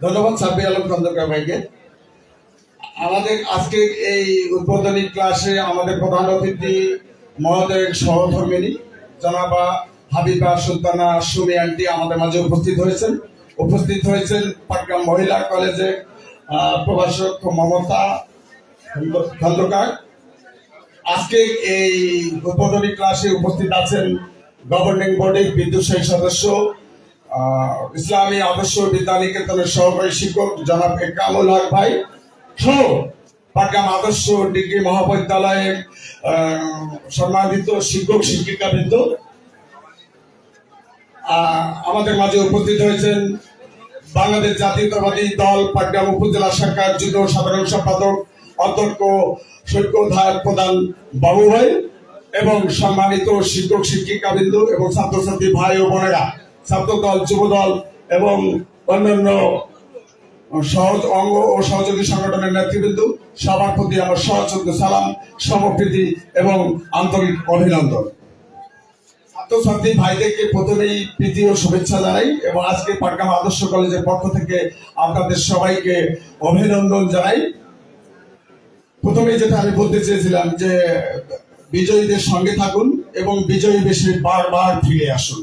ধন্যবাদ সাব্বির আলম খন্দকার ভাইকে। আমাদের আজকে এই উদ্বোধনী ক্লাসে আমাদের প্রধান অতিথি মহোদয়ের সহধর্মিনী জনাবা হাবিবা সুলতানা সুমি আন্টি আমাদের মাঝে উপস্থিত হয়েছেন পাটগ্রাম মহিলা কলেজে প্রভাষক মমতা খন্দকার। আজকে এই উদ্বোধনী ক্লাসে উপস্থিত আছেন গভর্নিং বডির বিদ্যুৎসাহী সদস্য ইসলামী আদর্শ বিদ্যানিকেতনের সহকারী শিক্ষক জনাব কামুল হক ভাই সহ পাটগ্রাম আদর্শ ডিগ্রি মহাবিদ্যালয়ের সম্মানিত শিক্ষক শিক্ষিকাবৃন্দ। আমাদের মাঝে উপস্থিত হয়েছেন বাংলাদেশ জাতীয়তাবাদী দল পাটগ্রাম উপজেলা শাখার যুগ্ম সাধারণ সম্পাদক অধ্যক্ষ সৈকত প্রধান বাবু ভাই এবং সম্মানিত শিক্ষক শিক্ষিকাবৃন্দ এবং ছাত্রছাত্রী ভাই ও বোনেরা, ছাত্রদল যুবদল এবং অন্যান্য অঙ্গ ও সহযোগী সংগঠনের নেতৃবৃন্দ, সবার প্রতি আমার সশ্রদ্ধ সালাম, সমপ্রীতি এবং আন্তরিক অভিনন্দন। ছাত্রছাত্রী ভাইদেরকে প্রথমেই প্রীতি ও শুভেচ্ছা জানাই এবং আজকে পাটগ্রাম আদর্শ কলেজের পক্ষ থেকে আপনাদের সবাইকে অভিনন্দন জানাই। প্রথমে যেটা আমি বলতে চেয়েছিলাম যে বিজয়ীদের সঙ্গে থাকুন এবং বিজয়ী বেশি বারবার ফিরে আসুন।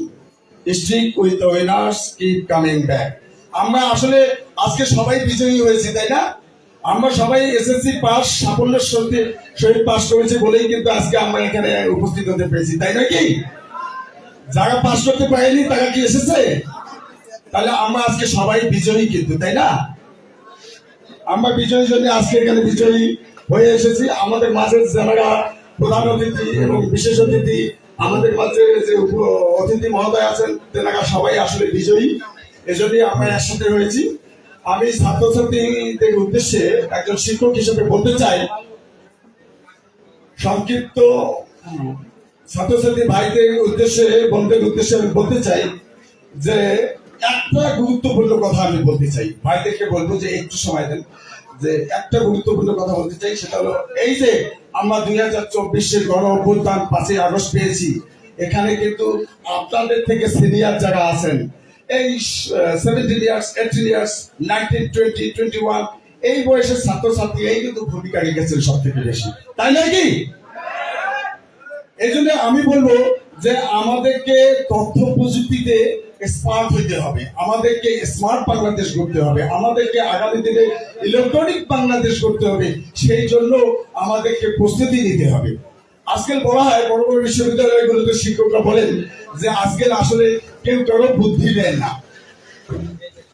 Stick with the winners, keep coming back. আমরা আসলে আজকে সবাই বিজয়ী হয়েছি, তাই না? আমরা সবাই এসএসসি পাস সাফল্যের সহিত পাস করেছি বলেই কিন্তু আজকে আমরা এখানে উপস্থিত হতে পেরেছি, তাই নয় কি? যারা পাস করতে পারেনি তারা কি এসেছে? তাহলে আমরা আজকে সবাই বিজয়ী কিন্তু, তাই না? আমরা বিজয়ী জন্য আজকে এখানে বিজয়ী হয়ে এসেছি। আমাদের মাঝে যারা প্রধান অতিথি এবং বিশেষ অতিথি, আমাদের মাঝে যে অতিথি মহোদয় আছেন, তেনারা সবাই আসলে বিজয়ী, এজন্যই আমরা একসাথে হয়েছি। আমি ছাত্রছাত্রীদের উদ্দেশ্যে একজন শিক্ষক হিসেবে বলতে চাই, সংক্ষিপ্ত ছাত্রছাত্রী ভাইদের উদ্দেশ্যে বন্ধুদের উদ্দেশ্যে আমি বলতে চাই যে একটা গুরুত্বপূর্ণ কথা আমি বলতে চাই। ভাইদেরকে বলবো যে একটু সময় দেন, যে একটা গুরুত্বপূর্ণ কথা বলতে চাই। সেটা হলো এই যে আমরা 2024-এর গণ অভ্যুত্থান 5ই আগস্ট পেয়েছি, এখানে কিন্তু আপনাদের থেকে সিনিয়র যারা আছেন, এই 17 ইয়ার্স 18 ইয়ার্স 19 20 21 এই বয়সের ছাত্রছাত্রী এই কিন্তু ভূমিকা রেখেছেন সব থেকে বেশি, তাই নয় কি? এই জন্য আমি বলবো যে আমাদেরকে তথ্য প্রযুক্তিতে স্মার্ট হইতে হবে, আমাদেরকে স্মার্ট বাংলাদেশ করতে হবে, আমাদেরকে আগামী দিনে ইলেকট্রনিক বাংলাদেশ করতে হবে। সেই জন্য আমাদেরকে প্রস্তুতি নিতে হবে। আজকাল বলা হয় বড় বড় বিশ্ববিদ্যালয়গুলোতে শিক্ষকরা বলেন যে আজকাল আসলে কেউ কারো বুদ্ধি দেয় না।